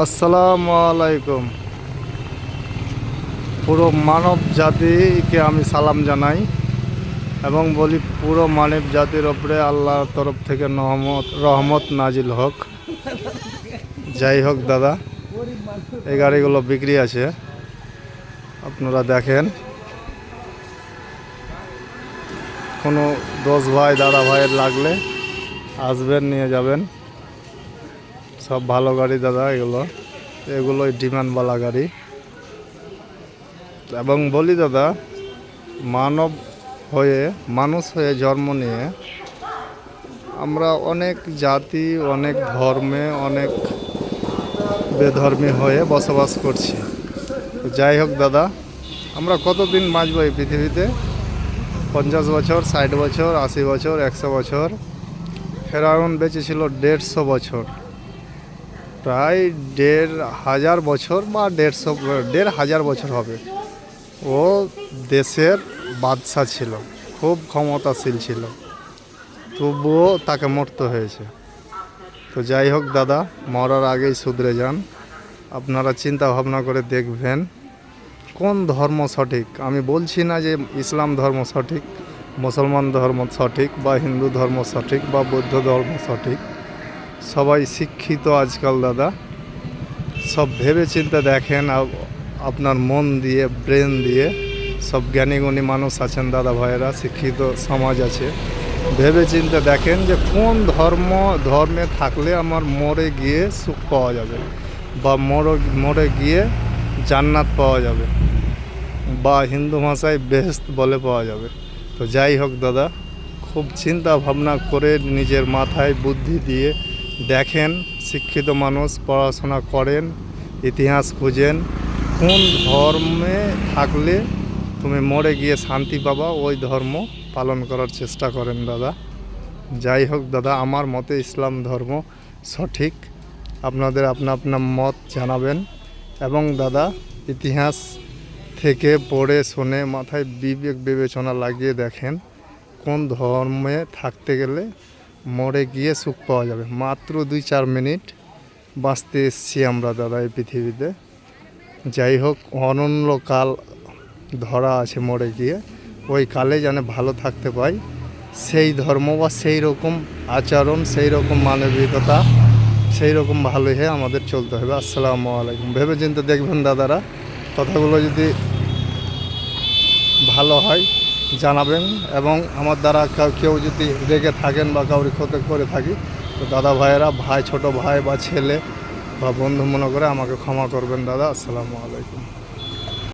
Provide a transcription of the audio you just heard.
আসসালামু আলাইকুম। পুরো মানব জাতিকে আমি সালাম জানাই এবং বলি পুরো মানব জাতির ওপরে আল্লাহর তরফ থেকে রহমত নাজিল হোক। যাই হোক দাদা, এই গাড়িগুলো বিক্রি আছে, আপনারা দেখেন। কোনো দোষ ভাই দাদা ভাইয়ের লাগলে আসবেন, নিয়ে যাবেন। সব ভালো গাড়ি দাদা, এগুলোই ডিমান্ডওয়ালা গাড়ি। এবং বলি দাদা, মানুষ হয়ে জন্ম নিয়ে আমরা অনেক জাতি, অনেক ধর্মে, অনেক বেধর্মী হয়ে বসবাস করছি। যাই হোক দাদা, আমরা কতদিন বাঁচব এই পৃথিবীতে? 50 বছর, 60 বছর, 80 বছর, 100 বছর। ফেরাউন বেঁচে ছিল 150 বছর, প্রায় 1500 বছর বা 1500 বছর হবে। ও দেশের বাদশা ছিল, খুব ক্ষমতাশীল ছিল, তবুও তাকে মরতে হয়েছে। তো যাই হোক দাদা, মরার আগেই শুধরে যান। আপনারা চিন্তা ভাবনা করে দেখবেন কোন ধর্ম সঠিক। আমি বলছি না যে ইসলাম ধর্ম সঠিক, মুসলমান ধর্ম সঠিক, বা হিন্দু ধর্ম সঠিক, বা বৌদ্ধ ধর্ম সঠিক। সবাই শিক্ষিত আজকাল দাদা, সব ভেবে চিন্তে দেখেন। আপনার মন দিয়ে, ব্রেন দিয়ে, সব জ্ঞানীগুণী মানুষ আছেন দাদা ভাইয়েরা, শিক্ষিত সমাজ আছে। ভেবে চিন্তে দেখেন যে কোন ধর্মে থাকলে আমার মরে গিয়ে সুখ পাওয়া যাবে, বা মরে গিয়ে জান্নাত পাওয়া যাবে, বা হিন্দু ভাষায় বেহেশত বলে পাওয়া যাবে। তো যাই হোক দাদা, খুব চিন্তা ভাবনা করে নিজের মাথায় বুদ্ধি দিয়ে দেখেন। শিক্ষিত মানুষ, পড়াশোনা করেন, ইতিহাস খুঁজেন, কোন ধর্মে থাকলে তুমি মরে গিয়ে শান্তি পাবা, ওই ধর্ম পালন করার চেষ্টা করেন দাদা। যাই হোক দাদা, আমার মতে ইসলাম ধর্ম সঠিক। আপনাদের আপনার মত জানাবেন। এবং দাদা, ইতিহাস থেকে পড়ে শুনে মাথায় বিবেক বিবেচনা লাগিয়ে দেখেন কোন ধর্মে থাকতে গেলে মরে গিয়ে সুখ পাওয়া যাবে। মাত্র 2-4 মিনিট বাঁচতে এসছি আমরা দাদা এই পৃথিবীতে। যাই হোক, অনন্য কাল ধরা আছে মরে গিয়ে, ওই কালে যেন ভালো থাকতে পাই, সেই ধর্ম বা সেই রকম আচরণ, সেই রকম মানবিকতা, সেই রকম ভালো হয়ে আমাদের চলতে হবে। আসসালামু আলাইকুম। ভেবে চিন্তে দেখবেন দাদারা, কথাগুলো যদি ভালো হয় জানাবেন। এবং আমার দ্বারা কেউ যদি রেগে থাকেন বা কাউরি ক্ষতি করে থাকি, তো দাদা ভাইয়েরা, ছোট ভাই বা ছেলে বা বন্ধু মনে করে আমাকে ক্ষমা করবেন দাদা। আসসালামু আলাইকুম।